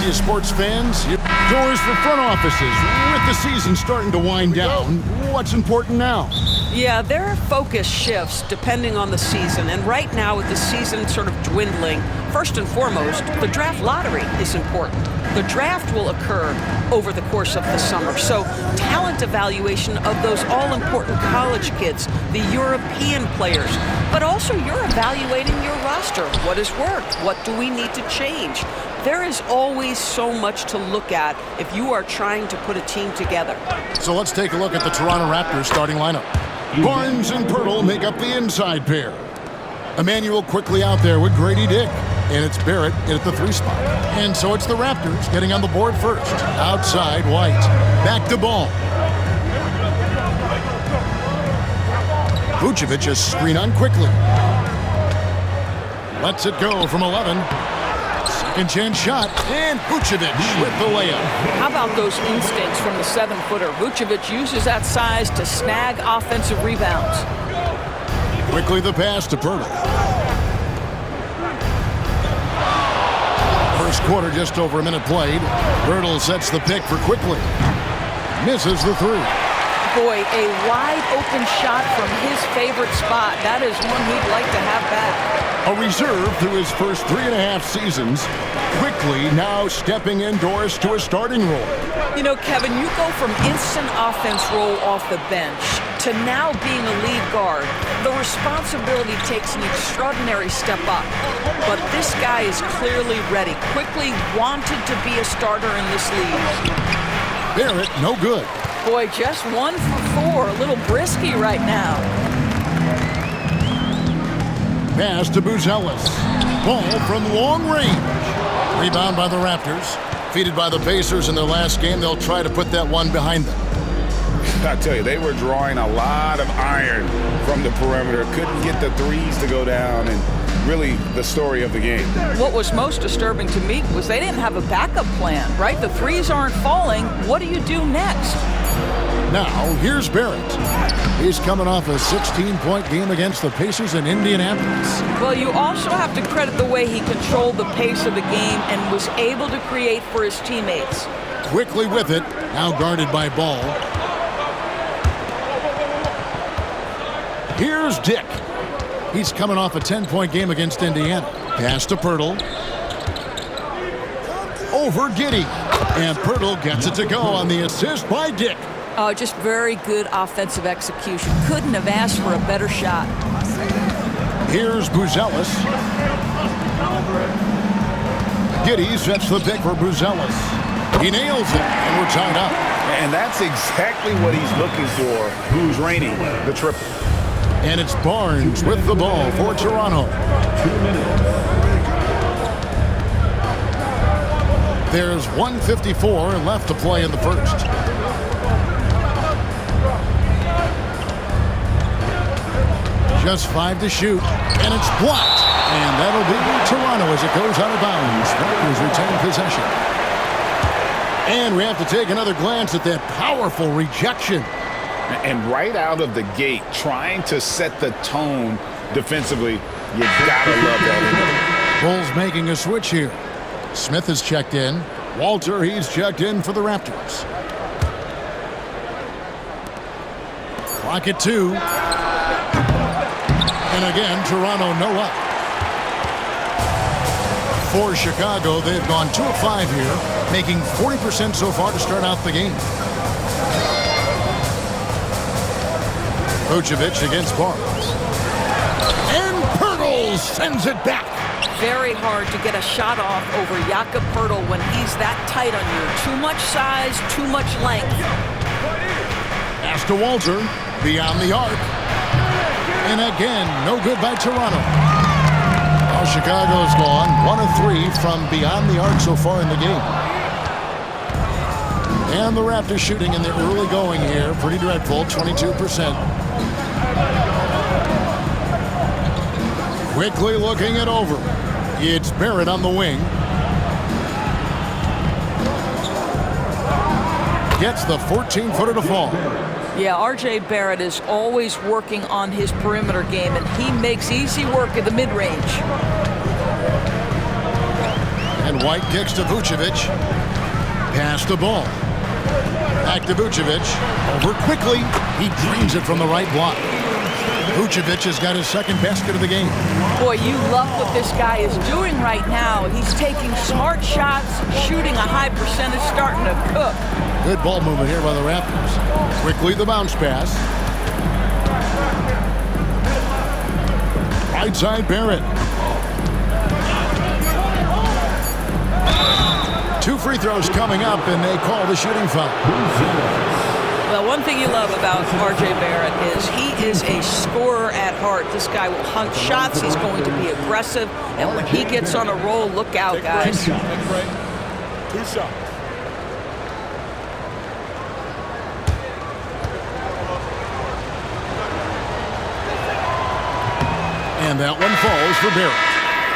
you sports fans. Doors for front offices. With the season starting to wind down, what's important now? Yeah, their focus shifts depending on the season. And right now, with the season sort of dwindling, first and foremost, the draft lottery is important. The draft will occur over the course of the summer. So talent evaluation of those all-important college kids, the European players, but also you're evaluating your roster. What has worked? What do we need to change? There is always so much to look at if you are trying to put a team together. So let's take a look at the Toronto Raptors starting lineup. Barnes and Pirtle make up the inside pair. Emmanuel quickly out there with Grady Dick. And it's Barrett in at the 3 spot. And so it's the Raptors getting on the board first. Outside, White. Back to Ball. Vucevic is screen on quickly. Lets it go from 11. Second chance shot. And Vucevic with the layup. How about those instincts from the 7-footer? Vucevic uses that size to snag offensive rebounds. Quickly the pass to Pirtle. First quarter, just over a minute played. Pirtle sets the pick for quickly. Misses the 3. Boy, a wide open shot from his favorite spot. That is one he'd like to have back. A reserve through his first 3.5 seasons. Quickly now stepping indoors to a starting role. You know, Kevin, you go from instant offense role off the bench to now being a lead guard. The responsibility takes an extraordinary step up. But this guy is clearly ready, quickly wanted to be a starter in this league. Barrett, no good. Boy, just 1 for 4. A little brisky right now. Pass to Buzelis. Ball from long range. Rebound by the Raptors. Defeated by the Pacers in their last game, they'll try to put that one behind them. I tell you, they were drawing a lot of iron from the perimeter. Couldn't get the threes to go down, and really the story of the game. What was most disturbing to me was they didn't have a backup plan, right? The threes aren't falling. What do you do next? Now, here's Barrett. He's coming off a 16-point game against the Pacers in Indianapolis. Well, you also have to credit the way he controlled the pace of the game and was able to create for his teammates. Quickly with it, now guarded by Ball. Here's Dick. He's coming off a 10-point game against Indiana. Pass to Pirtle. Over Giddey. And Pirtle gets it to go on the assist by Dick. Just very good offensive execution. Couldn't have asked for a better shot. Here's Buzelis. Giddey sets the pick for Buzelis. He nails it, and we're tied up. And that's exactly what he's looking for. Who's reigning the triple. And it's Barnes with the ball for Toronto. 2 minutes. There's 1:54 left to play in the first. Just 5 to shoot, and it's blocked. And that'll be Toronto as it goes out of bounds. Raptors retain possession. And we have to take another glance at that powerful rejection. And right out of the gate, trying to set the tone defensively, you gotta love that. Bulls making a switch here. Smith is checked in. Walter, he's checked in for the Raptors. Clock at 2. And again, Toronto no up. For Chicago, they've gone 2 of 5 here, making 40% so far to start out the game. Vucevic against Barnes. And Pirtle sends it back. Very hard to get a shot off over Jakob Pirtle when he's that tight on you. Too much size, too much length. Pass to Walter, beyond the arc. And again, no good by Toronto. Well, Chicago's gone 1 of 3 from beyond the arc so far in the game. And the Raptors shooting in the early going here, pretty dreadful, 22%. Quickly looking it over. It's Barrett on the wing. Gets the 14-footer to fall. Yeah, R.J. Barrett is always working on his perimeter game, and he makes easy work at the mid-range. And And White kicks to Vucevic. Pass the ball. Back to Vucevic. Over quickly. He drains it from the right block. Vucevic has got his second basket of the game. Boy, you love what this guy is doing right now. He's taking smart shots, shooting a high percentage, starting to cook. Good ball movement here by the Raptors. Quickly the bounce pass. Right side Barrett. 2 free throws coming up, and they call the shooting foul. Well, one thing you love about R.J. Barrett is he is a scorer at heart. This guy will hunt shots. He's going to be aggressive. And when he gets on a roll, look out, guys. Two shots. And that one falls for Barrett.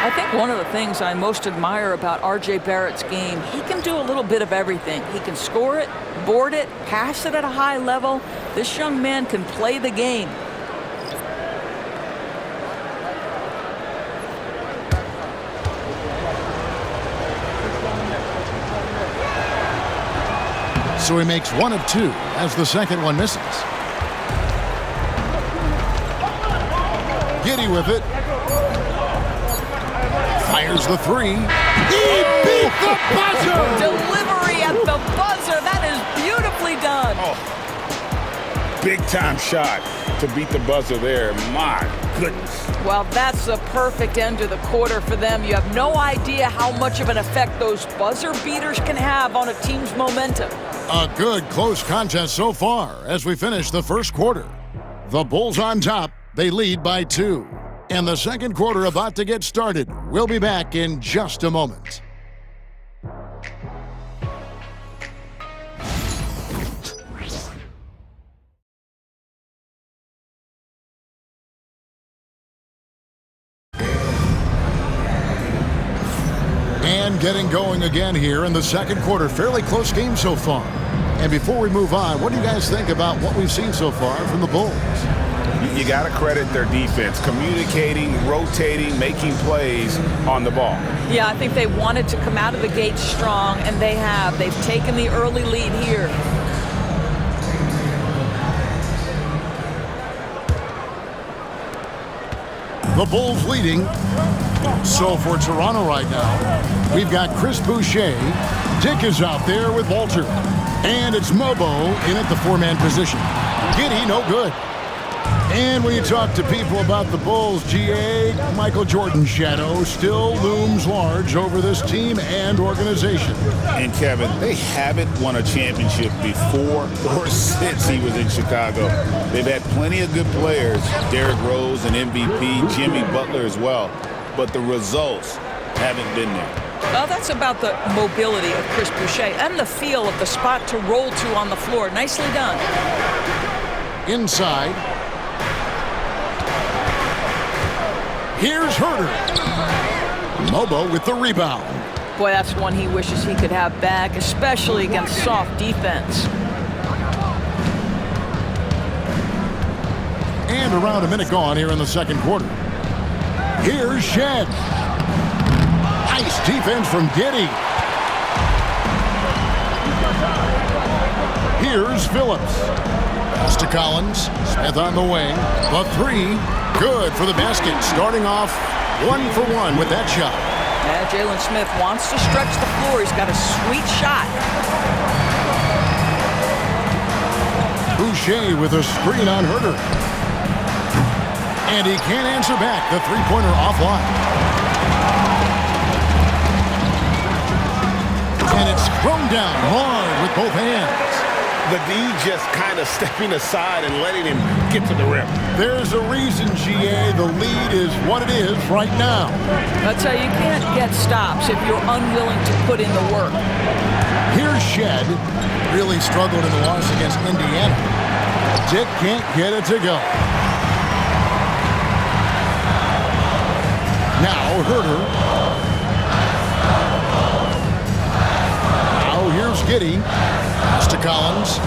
I think one of the things I most admire about R.J. Barrett's game, he can do a little bit of everything. He can score it, board it, pass it at a high level. This young man can play the game. So he makes 1 of 2 as the second one misses. Giddy with it. Fires the 3. He beat the buzzer! Delivery at the buzzer. That is beautifully done. Big time shot to beat the buzzer there. My goodness. Well, that's the perfect end to the quarter for them. You have no idea how much of an effect those buzzer beaters can have on a team's momentum. A good close contest so far as we finish the first quarter. The Bulls on top. They lead by 2. And the second quarter about to get started. We'll be back in just a moment. And getting going again here in the second quarter. Fairly close game so far. And before we move on, what do you guys think about what we've seen so far from the Bulls? You got to credit their defense, communicating, rotating, making plays on the ball. Yeah, I think they wanted to come out of the gate strong, and they have. They've taken the early lead here. The Bulls leading. So for Toronto right now, we've got Chris Boucher. Dick is out there with Walter. And it's Mobo in at the 4-man position. Giddy, no good. And when you talk to people about the Bulls, GA, Michael Jordan's shadow still looms large over this team and organization. And Kevin, they haven't won a championship before or since he was in Chicago. They've had plenty of good players, Derrick Rose, an MVP, Jimmy Butler as well, but the results haven't been there. Well, that's about the mobility of Chris Boucher and the feel of the spot to roll to on the floor. Nicely done. Inside. Here's Herter. Mobo with the rebound. Boy, that's one he wishes he could have back, especially against soft defense. And around a minute gone here in the second quarter. Here's Shed. Nice defense from Giddy. Here's Phillips. Pass to Collins. Smith on the wing. The 3. Good for the basket. Starting off 1 for 1 with that shot. Yeah, Jalen Smith wants to stretch the floor. He's got a sweet shot. Boucher with a screen on Herter. And he can't answer back. The three-pointer offline. And it's thrown down hard with both hands. The D just kind of stepping aside and letting him get to the rim. There's a reason, GA. The lead is what it is right now. I'll tell you, you can't get stops if you're unwilling to put in the work. Here's Shed. Really struggled in the loss against Indiana. Dick can't get it to go. Now Herter. Now here's Giddy. Pass to Collins.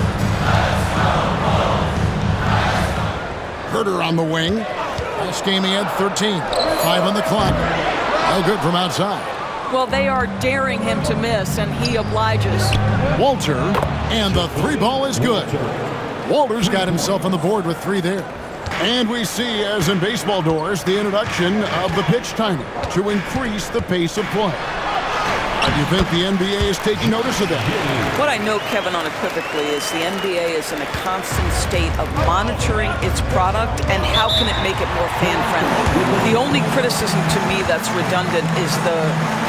Herter on the wing. Last game he had 13. 5 on the clock. No good from outside. Well, they are daring him to miss, and he obliges. Walter, and the three ball is good. Walter's got himself on the board with 3 there. And we see, as in baseball doors, the introduction of the pitch timer to increase the pace of play. Do you think the NBA is taking notice of that? What I know, Kevin, unequivocally is the NBA is in a constant state of monitoring its product and how can it make it more fan-friendly. The only criticism to me that's redundant is the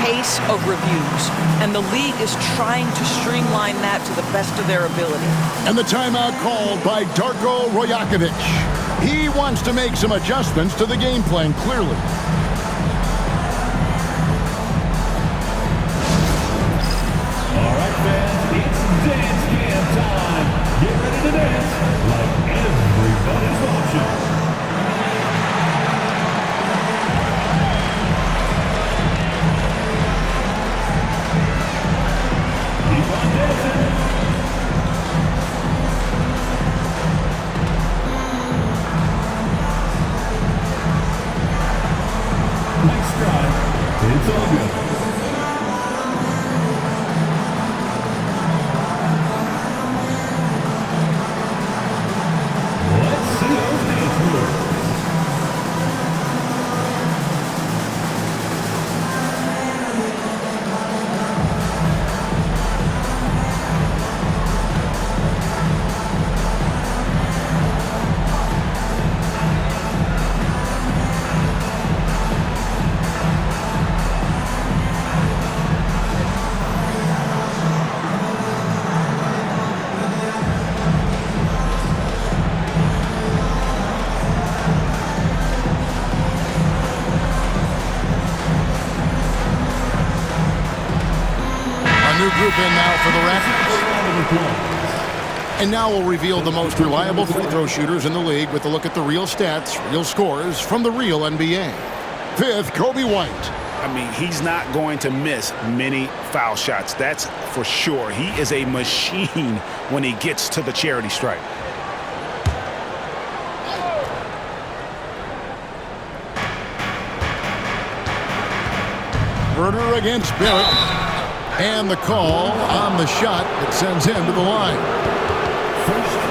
pace of reviews, and the league is trying to streamline that to the best of their ability. And the timeout called by Darko Rojakovic. He wants to make some adjustments to the game plan, clearly. All right, fans, it's dance cam time. Get ready to dance like everybody's watching. Keep on dancing. Nice try. It's all good. Let's see those dance moves. New group in now for the Raptors. And now we'll reveal the most reliable free throw shooters in the league with a look at the real stats, real scores from the real NBA. 5th, Kobe White. I mean, he's not going to miss many foul shots. That's for sure. He is a machine when he gets to the charity stripe. Herder against Barrett. And the call on the shot that sends him to the line.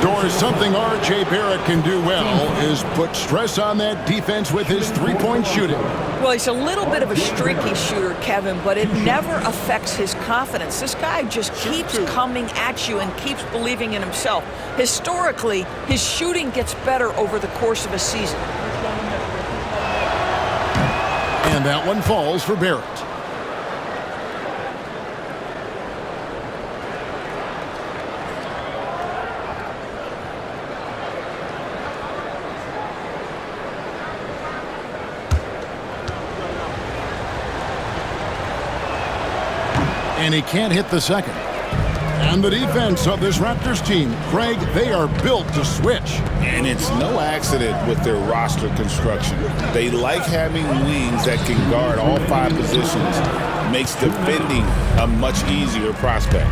Doors, something R.J. Barrett can do well is put stress on that defense with his three-point shooting. Well, he's a little bit of a streaky shooter, Kevin, but it never affects his confidence. This guy just keeps coming at you and keeps believing in himself. Historically, his shooting gets better over the course of a season. And that one falls for Barrett. And he can't hit the second. And the defense of this Raptors team, Craig, they are built to switch. And it's no accident with their roster construction. They like having wings that can guard all 5 positions. Makes defending a much easier prospect.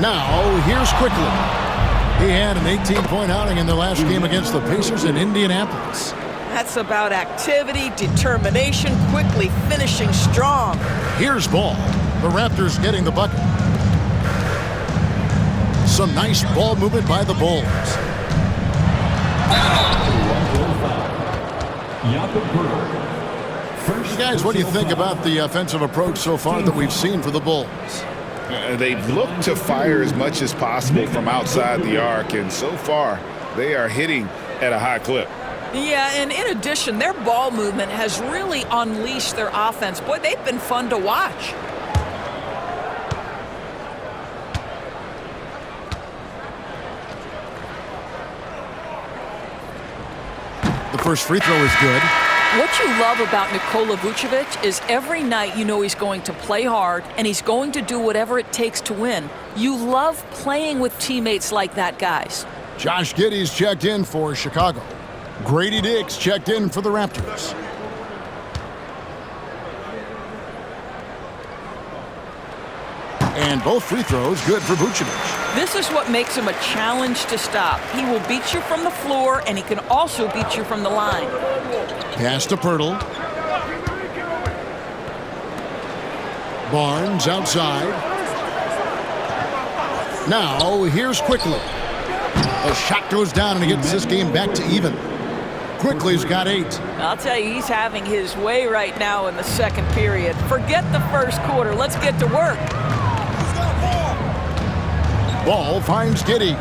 Now, here's Quickly. He had an 18-point outing in the last game against the Pacers in Indianapolis. That's about activity, determination, quickly finishing strong. Here's Ball. The Raptors getting the bucket. Some nice ball movement by the Bulls. Guys, what do you think about the offensive approach so far that we've seen for the Bulls? They've looked to fire as much as possible from outside the arc, and so far they are hitting at a high clip. Yeah, and in addition, their ball movement has really unleashed their offense. Boy, they've been fun to watch. The first free throw is good. What you love about Nikola Vucevic is every night you know he's going to play hard and he's going to do whatever it takes to win. You love playing with teammates like that, guys. Josh Giddey's checked in for Chicago. Grady Dick's checked in for the Raptors. And both free throws good for Vucevic. This is what makes him a challenge to stop. He will beat you from the floor, and he can also beat you from the line. Pass to Pirtle. Barnes outside. Now, here's Quickly. The shot goes down and he gets this game back to even. Quickly's got 8. I'll tell you, he's having his way right now in the second period. Forget the first quarter. Let's get to work. Ball finds Giddey.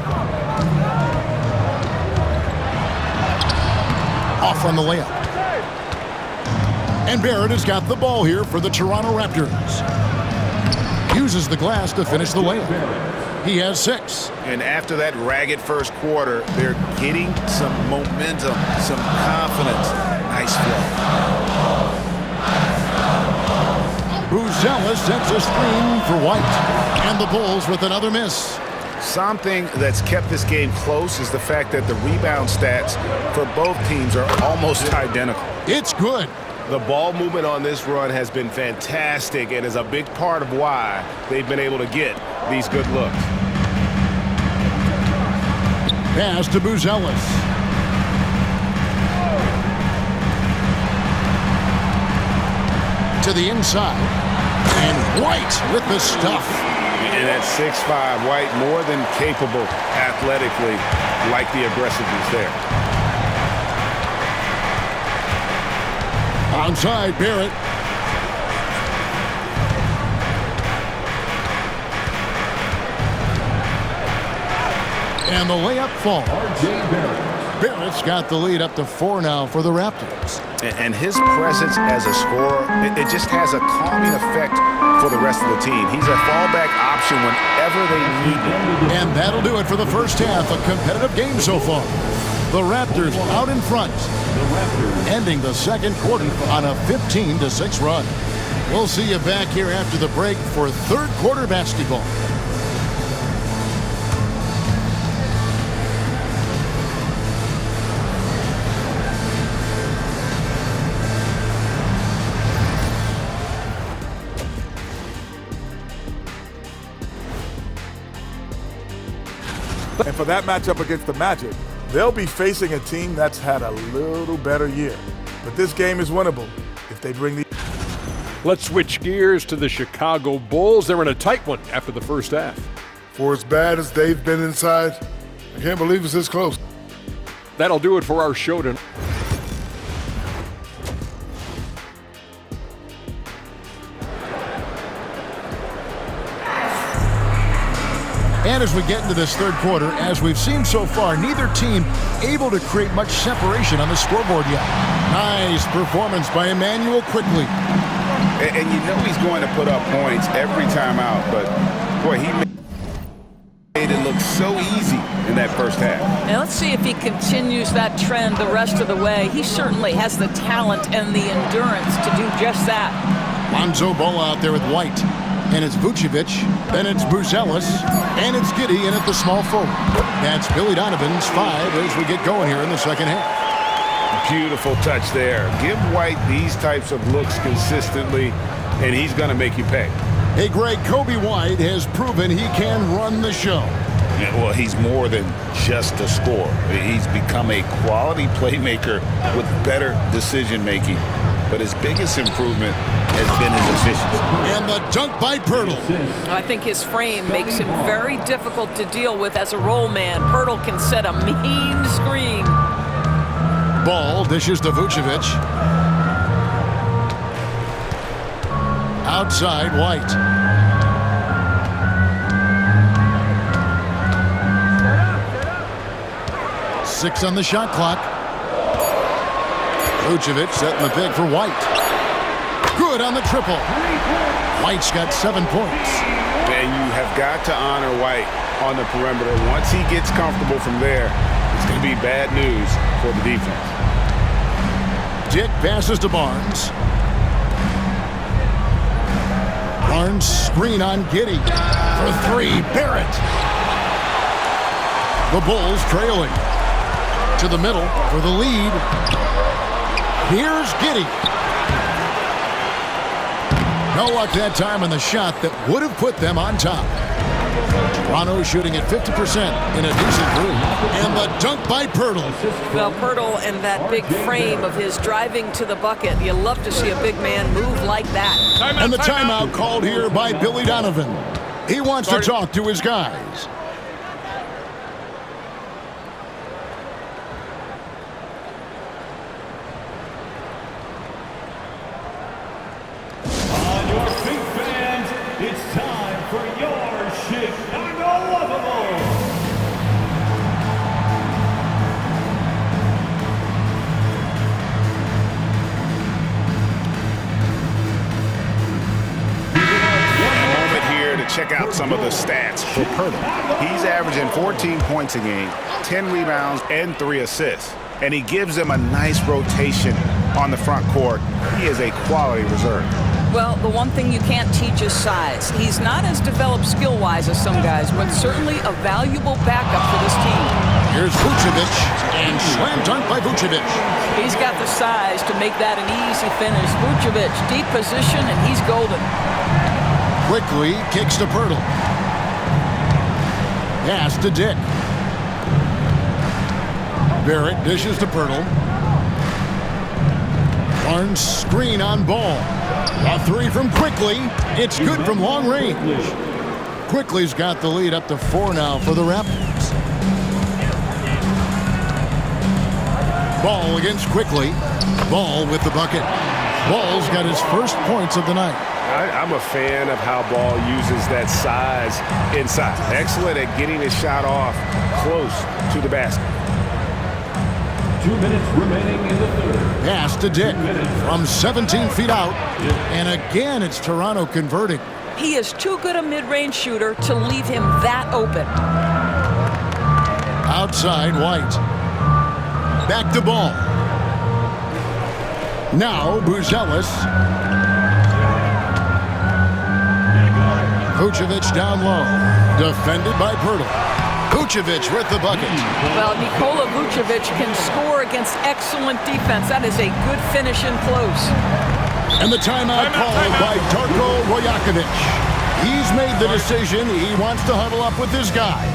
Off on the layup. And Barrett has got the ball here for the Toronto Raptors. Uses the glass to finish the layup. He has 6. And after that ragged first quarter, they're getting some momentum, some confidence. Nice flow. Buzelis sets a screen for White. And the Bulls with another miss. Something that's kept this game close is the fact that the rebound stats for both teams are almost identical. It's good. The ball movement on this run has been fantastic and is a big part of why they've been able to get these good looks. Pass to Buzelis. To the inside. And White with the stuff. And at 6'5", White more than capable athletically, like the aggressiveness there. Onside, Barrett. And the layup falls. Barrett's got the lead up to 4 now for the Raptors. And his presence as a scorer, it just has a calming effect for the rest of the team. He's a fallback option whenever they need him. And that'll do it for the first half. A competitive game so far. The Raptors out in front, ending the second quarter on a 15-6 run. We'll see you back here after the break for third quarter basketball. And for that matchup against the Magic, they'll be facing a team that's had a little better year. But this game is winnable if they bring the... Let's switch gears to the Chicago Bulls. They're in a tight one after the first half. For as bad as they've been inside, I can't believe it's this close. That'll do it for our show tonight. And as we get into this third quarter, as we've seen so far, neither team able to create much separation on the scoreboard yet. Nice performance by Emmanuel Quickly. And you know he's going to put up points every time out, but boy, he made it look so easy in that first half. Now let's see if he continues that trend the rest of the way. He certainly has the talent and the endurance to do just that. Lonzo Ball out there with White. And it's Vucevic, then it's Buzelis, and it's Giddey in at the small forward. That's Billy Donovan's 5 as we get going here in the second half. Beautiful touch there. Give White these types of looks consistently, and he's going to make you pay. Hey, Greg, Kobe White has proven he can run the show. Yeah, well, he's more than just a scorer. He's become a quality playmaker with better decision-making. But his biggest improvement has been his efficiency. And the dunk by Pirtle. I think his frame makes him very difficult to deal with as a roll man. Pirtle can set a mean screen. Ball dishes to Vucevic. Outside, White. Six on the shot clock. Vucevic setting the pick for White. Good on the triple. White's got 7 points. And you have got to honor White on the perimeter. Once he gets comfortable from there, it's going to be bad news for the defense. Dick passes to Barnes. Barnes screen on Giddey. For 3, Barrett. The Bulls trailing. To the middle for the lead. Here's Giddey. No luck that time on the shot that would have put them on top. Toronto shooting at 50% in a decent group. And the dunk by Pirtle. Well, Pirtle and that big frame of his driving to the bucket. You love to see a big man move like that. And the timeout called here by Billy Donovan. He wants to talk to his guys. On your feet, fans, it's time for your Chicago-lovable. To check out some of the stats for Pirtle. He's averaging 14 points a game, 10 rebounds, and 3 assists. And he gives them a nice rotation on the front court. He is a quality reserve. Well, the one thing you can't teach is size. He's not as developed skill-wise as some guys, but certainly a valuable backup for this team. Here's Vucevic, and slam dunk by Vucevic. He's got the size to make that an easy finish. Vucevic, deep position, and he's golden. Quickly kicks to Pirtle. Pass to Dick. Barrett dishes to Pirtle. Barnes screen on Ball. A three from Quickly. It's good from long range. Quickly's got the lead up to 4 now for the Raptors. Ball against Quickly. Ball with the bucket. Ball's got his first points of the night. I'm a fan of how Ball uses that size inside. Excellent at getting his shot off close to the basket. 2 minutes remaining in the third. Pass to Dick from 17 feet out. And again, it's Toronto converting. He is too good a mid-range shooter to leave him that open. Outside, White. Back to Ball. Now, Buzelis. Vucevic down low. Defended by Pirtle. Vucevic with the bucket. Well, Nikola Vucevic can score against excellent defense. That is a good finish in close. And the timeout called by Darko Rajakovic. He's made the decision. He wants to huddle up with his guys.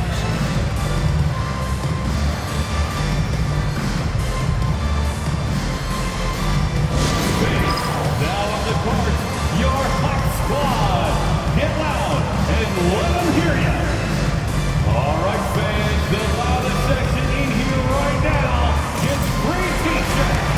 Now on the court, your hot squad. Get loud and let them hear you. All right, fans, the loudest section in here right now gets free t-shirts.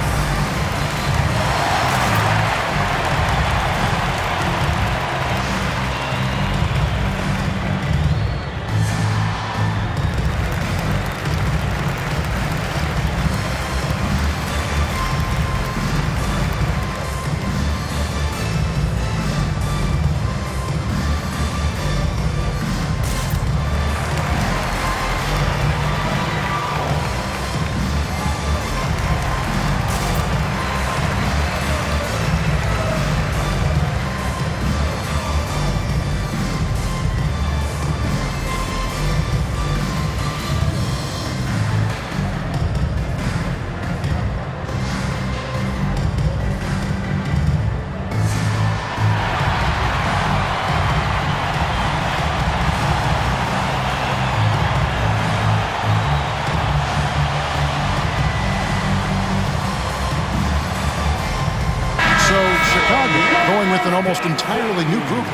Going with an almost entirely new group.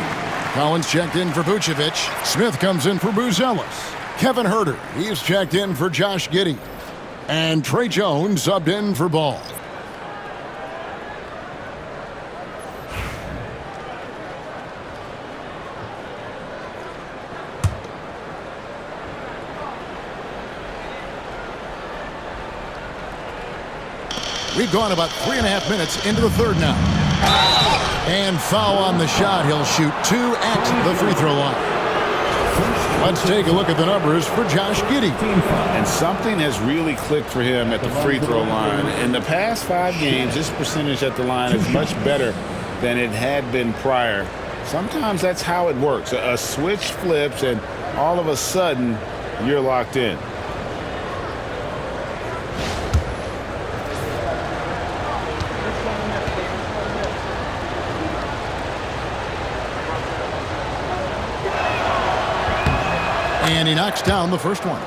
Collins checked in for Vucevic. Smith comes in for Buzelis. Kevin Huerter, he's checked in for Josh Giddey. And Trey Jones subbed in for Ball. We've gone about 3.5 minutes into the third now. And foul on the shot. He'll shoot 2 at the free throw line. Let's take a look at the numbers for Josh Giddey. And something has really clicked for him at the free throw line. In the past 5 games, this percentage at the line is much better than it had been prior. Sometimes that's how it works. A switch flips and all of a sudden you're locked in. And he knocks down the first one.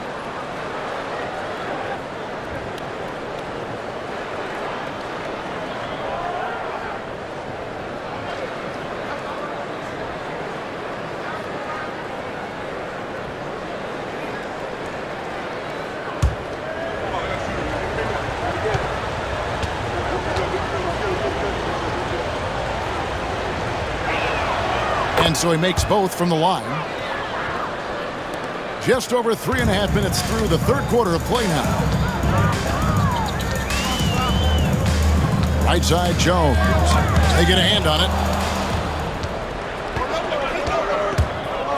And so he makes both from the line. Just over 3.5 minutes through the third quarter of play now. Right side, Jones. They get a hand on it.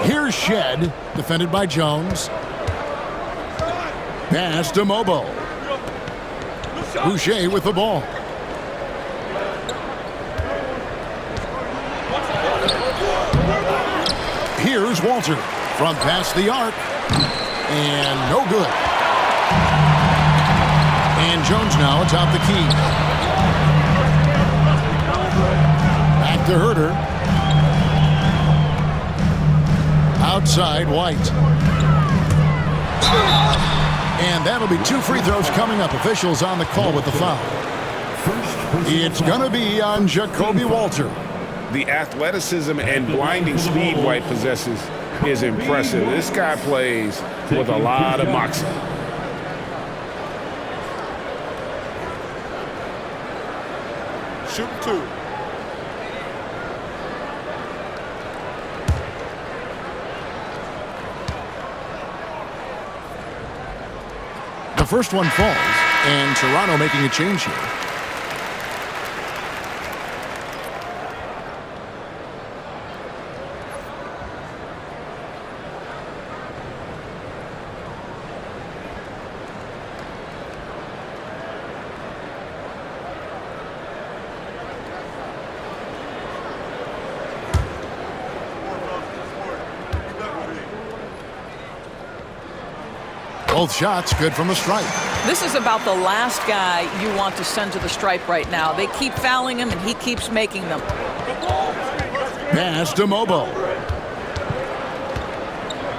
Here's Shed, defended by Jones. Pass to Mobo. Boucher with the ball. Here's Walter from past the arc. And no good. And Jones now atop the key. Back to Herter. Outside White. And that'll be 2 free throws coming up. Officials on the call with the foul. It's going to be on Jacoby Walter. The athleticism and blinding speed White possesses is impressive. This guy plays with a lot of moxie. Shoot 2. The first one falls, and Toronto making a change here. Both shots good from the stripe. This is about the last guy you want to send to the stripe right now. They keep fouling him, and he keeps making them. Pass to Mobo.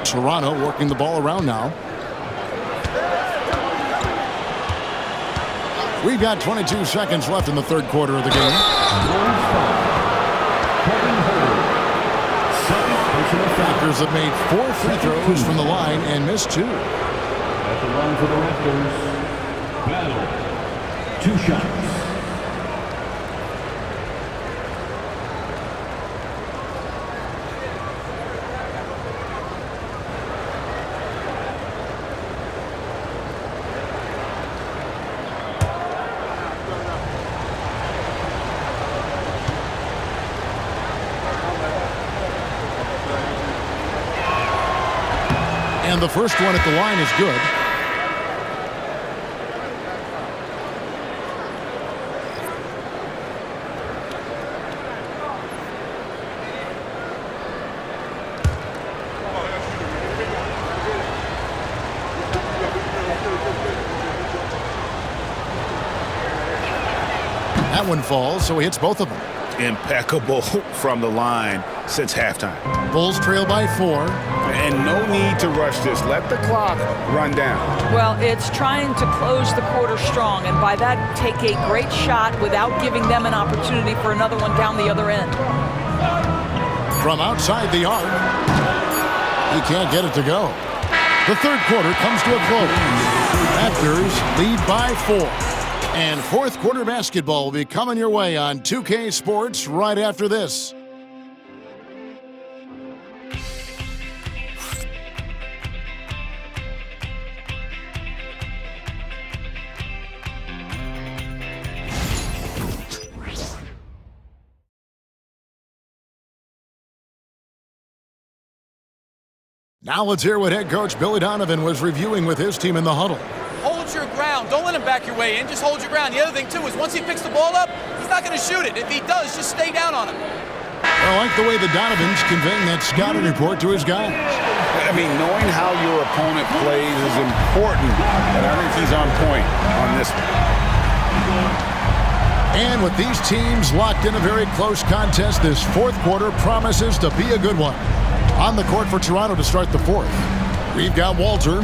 Toronto working the ball around now. We've got 22 seconds left in the third quarter of the game. Raptors have made 4 free throws from the line and missed 2. At the line for the Raptors, Battle, 2 shots. And the first one at the line is good. That one falls, so he hits both of them. Impeccable from the line since halftime. Bulls trail by 4. And no need to rush this. Let the clock run down. Well, it's trying to close the quarter strong, and by that, take a great shot without giving them an opportunity for another one down the other end. From outside the arc, he can't get it to go. The third quarter comes to a close. Raptors lead by 4. And fourth quarter basketball will be coming your way on 2K Sports right after this. Now let's hear what head coach Billy Donovan was reviewing with his team in the huddle. Hold your ground. Don't let him back your way in. Just hold your ground. The other thing, too, is once he picks the ball up, he's not going to shoot it. If he does, just stay down on him. I like the way the Donovan's conveying that scouting report to his guys. I mean, knowing how your opponent plays is important, and I think he's on point on this one. And with these teams locked in a very close contest, this fourth quarter promises to be a good one. On the court for Toronto to start the fourth. We've got Walter,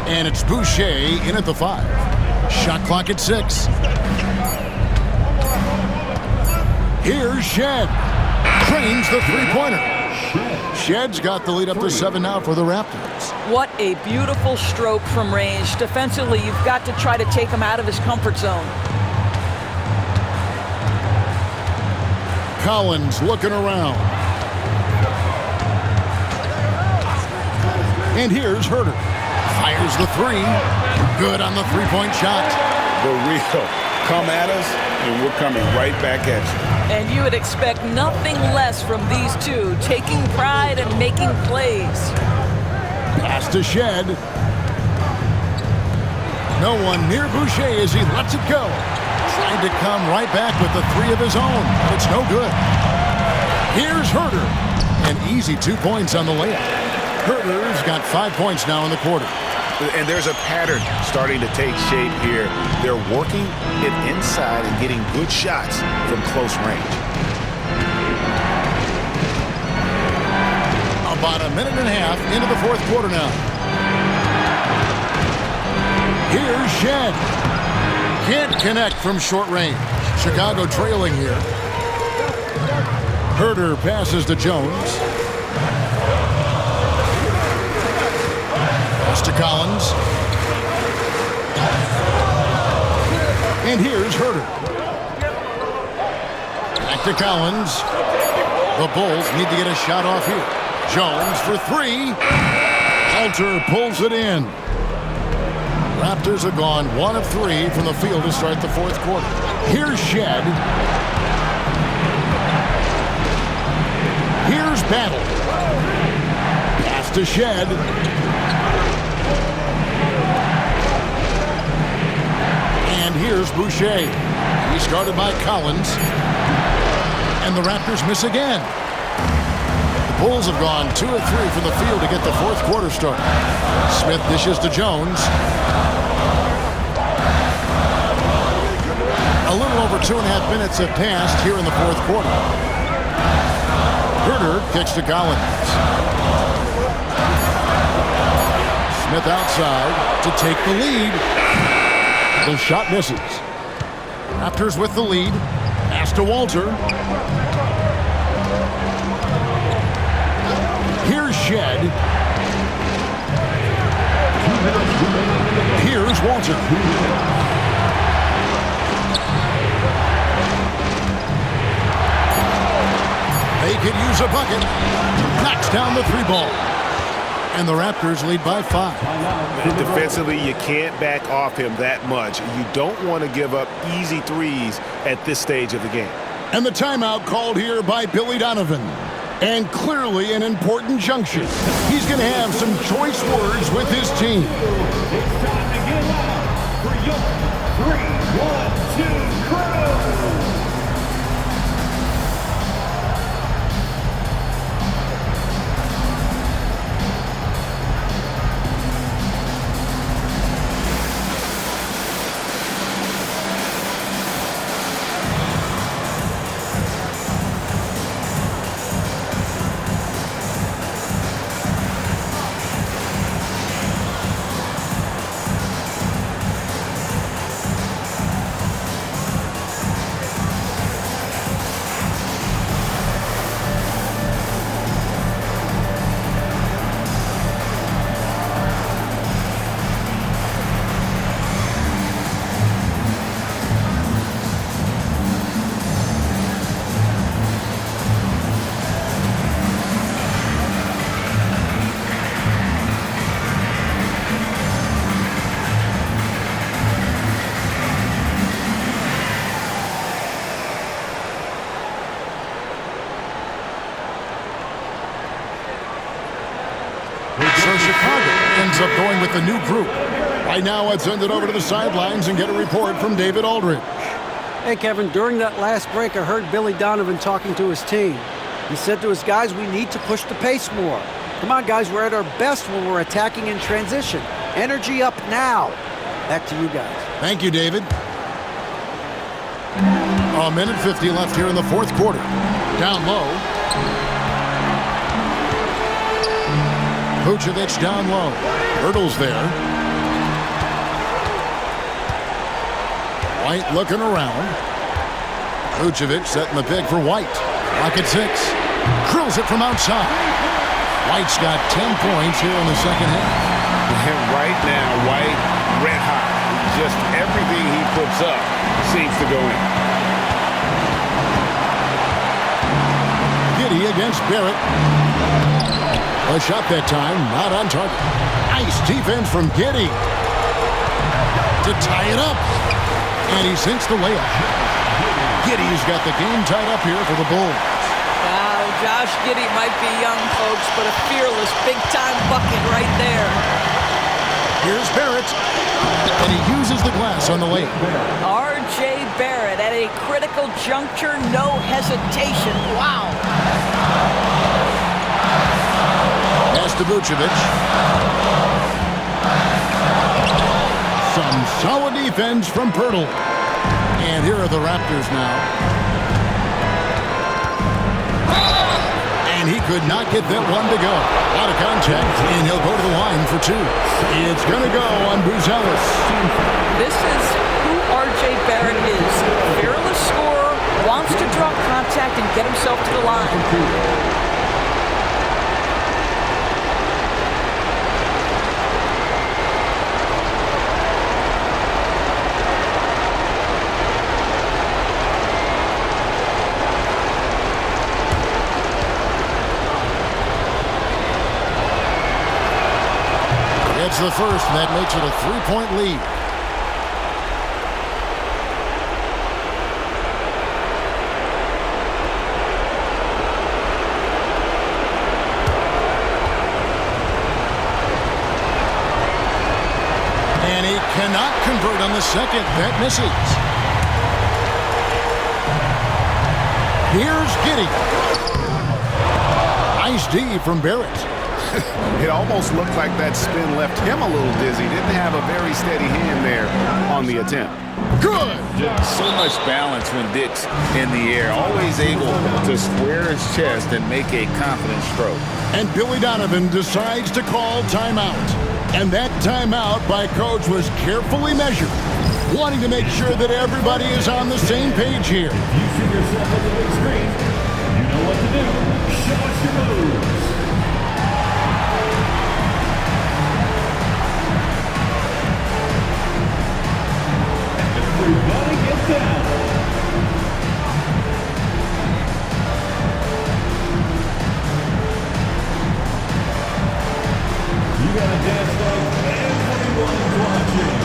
and it's Boucher in at the 5. Shot clock at 6. Here's Shed. Trains the three-pointer. Shed's got the lead up to 7 now for the Raptors. What a beautiful stroke from range. Defensively, you've got to try to take him out of his comfort zone. Collins looking around. And here's Herter. Fires the 3. Good on the three-point shot. The real. Come at us, and we're coming right back at you. And you would expect nothing less from these two, taking pride and making plays. Pass to Shed. No one near Boucher as he lets it go. Trying to come right back with the 3 of his own, but it's no good. Here's Herter. An easy 2 points on the layup. Herter's got 5 points now in the quarter. And there's a pattern starting to take shape here. They're working it inside and getting good shots from close range. About a minute and a half into the fourth quarter now. Here's Shed. Can't connect from short range. Chicago trailing here. Herter passes to Jones. Pass to Collins. And here's Herter. Back to Collins. The Bulls need to get a shot off here. Jones for 3. Walter pulls it in. Raptors have gone 1 of 3 from the field to start the fourth quarter. Here's Shed. Here's Battle. Pass to Shed. And here's Boucher. He's guarded by Collins. And the Raptors miss again. The Bulls have gone 2 of 3 from the field to get the fourth quarter started. Smith dishes to Jones. A little over 2.5 minutes have passed here in the fourth quarter. Herter kicks to Collins. Smith outside to take the lead. The shot misses. Raptors with the lead. Pass to Walter. Here's Shed. Here's Walter. They could use a bucket. Knocks down the 3 ball. And the Raptors lead by 5. Defensively, you can't back off him that much. You don't want to give up easy threes at this stage of the game. And the timeout called here by Billy Donovan. And clearly an important junction. He's going to have some choice words with his team. It's time to get loud for your 3-1-2 crew. So Chicago ends up going with the new group. Right now, let's send it over to the sidelines and get a report from David Aldridge. Hey, Kevin, during that last break, I heard Billy Donovan talking to his team. He said to his guys, we need to push the pace more. Come on, guys, we're at our best when we're attacking in transition. Energy up now. Back to you guys. Thank you, David. A minute 50 left here in the fourth quarter. Down low. Vucevic down low. Hurdles there. White looking around. Vucevic setting the pick for White. Clock at 6. Drills it from outside. White's got 10 points here in the second half. And right now, White, red hot. Just everything he puts up seems to go in. Giddey against Barrett. A shot that time, not on target. Nice defense from Giddey to tie it up. And he sinks the layup. Giddey's got the game tied up here for the Bulls. Wow, Josh Giddey might be young, folks, but a fearless, big-time bucket right there. Here's Barrett, and he uses the glass on the layup. R.J. Barrett at a critical juncture, no hesitation. Wow. Pass to Vucevic. Some solid defense from Pirtle. And here are the Raptors now. And he could not get that one to go. Out of contact, and he'll go to the line for 2. It's going to go on Buzelis. This is who R.J. Barrett is. Fearless scorer, wants to draw contact and get himself to the line. It's the first, and that makes it a 3-point lead. And he cannot convert on the second. That misses. Here's Giddey. Nice D from Barrett. It almost looked like that spin left him a little dizzy. Didn't have a very steady hand there on the attempt. Good. So much balance when Dick's in the air. Always able to square his chest and make a confident stroke. And Billy Donovan decides to call timeout. And that timeout by Coach was carefully measured, wanting to make sure that everybody is on the same page here. If you see yourself on the big screen, you know what to do. Show us your moves. Everybody get down. You gotta dance like everyone's watching.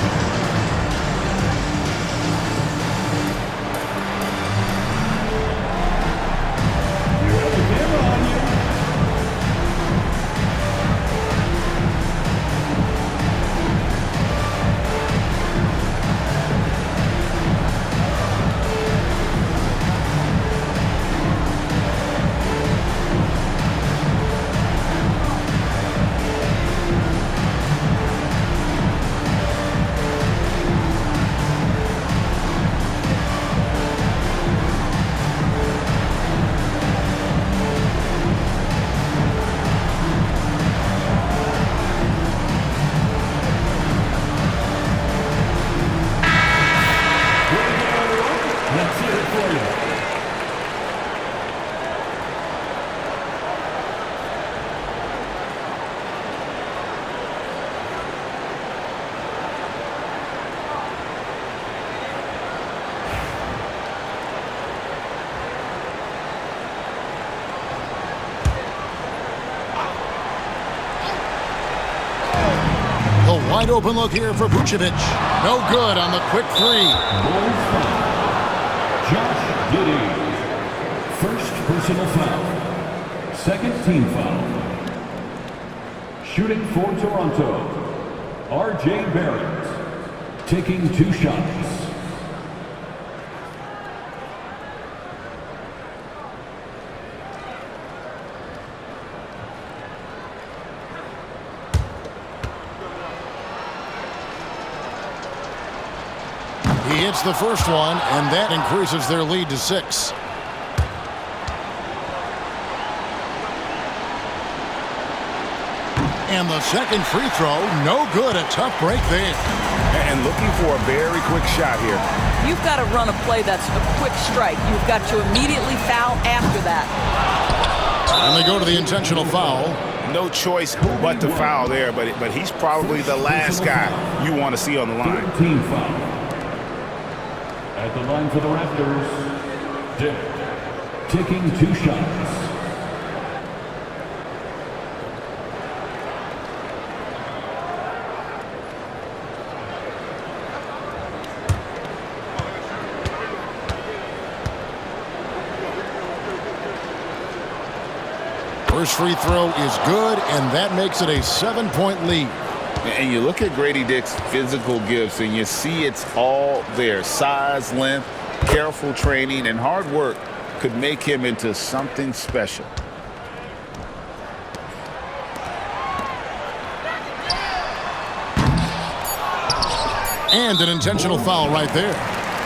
You have the camera on you. Let's hear it for you. The wide open look here for Vucevic. No good on the quick 3. Josh Giddey. First personal foul. Second team foul. Shooting for Toronto, R.J. Barrett. Taking 2 shots. He hits the first one, and that increases their lead to 6. And the second free throw, no good. A tough break there. And looking for a very quick shot here. You've got to run a play that's a quick strike. You've got to immediately foul after that. And they go to the intentional foul. No choice but to foul there, but he's probably the last guy you want to see on the line. Team foul. At the line for the Raptors, Dick, taking 2 shots. First free throw is good, and that makes it a 7-point lead. And you look at Grady Dick's physical gifts, and you see it's all there. Size, length, careful training, and hard work could make him into something special. And an intentional foul right there.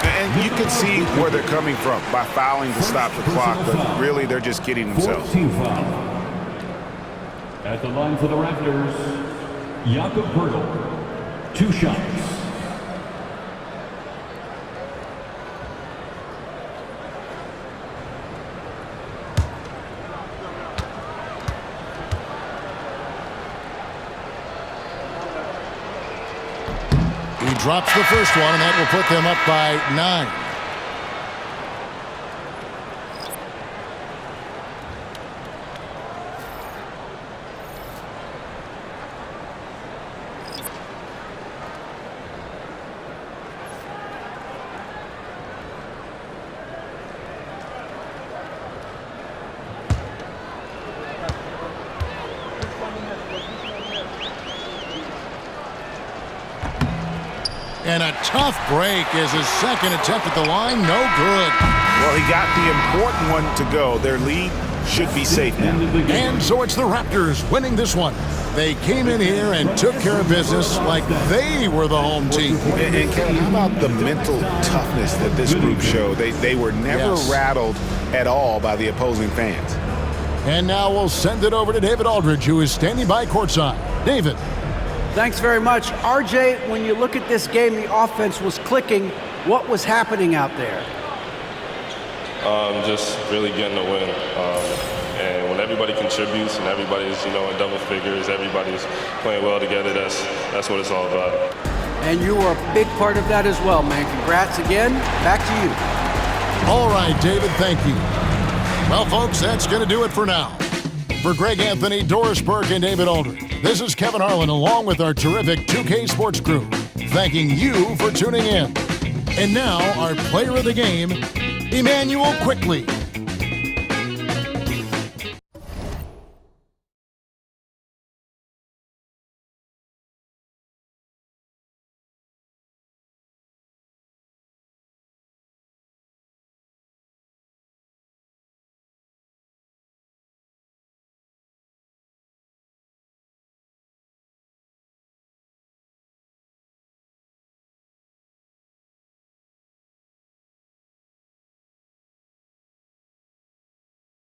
And you can see where they're coming from by fouling to stop the clock, but really they're just kidding themselves. Team foul. At the line for the Raptors, Jakob Poeltl, 2 shots. He drops the first one, and that will put them up by 9. And a tough break is his second attempt at the line. No good. Well, he got the important one to go. Their lead should be safe now. And so it's the Raptors winning this one. They came in here and took care of business like they were the home team. And Kevin, how about the mental toughness that this group showed? They were never rattled at all by the opposing fans. And now we'll send it over to David Aldridge, who is standing by courtside. David. Thanks very much. RJ, when you look at this game, the offense was clicking. What was happening out there? Just really getting a win. And when everybody contributes and everybody's, in double figures, everybody's playing well together, that's what it's all about. And you were a big part of that as well, man. Congrats again. Back to you. All right, David, thank you. Well, folks, that's going to do it for now. For Greg Anthony, Doris Burke, and David Aldridge, this is Kevin Harlan along with our terrific 2K Sports crew, thanking you for tuning in. And now, our player of the game, Emmanuel Quickley.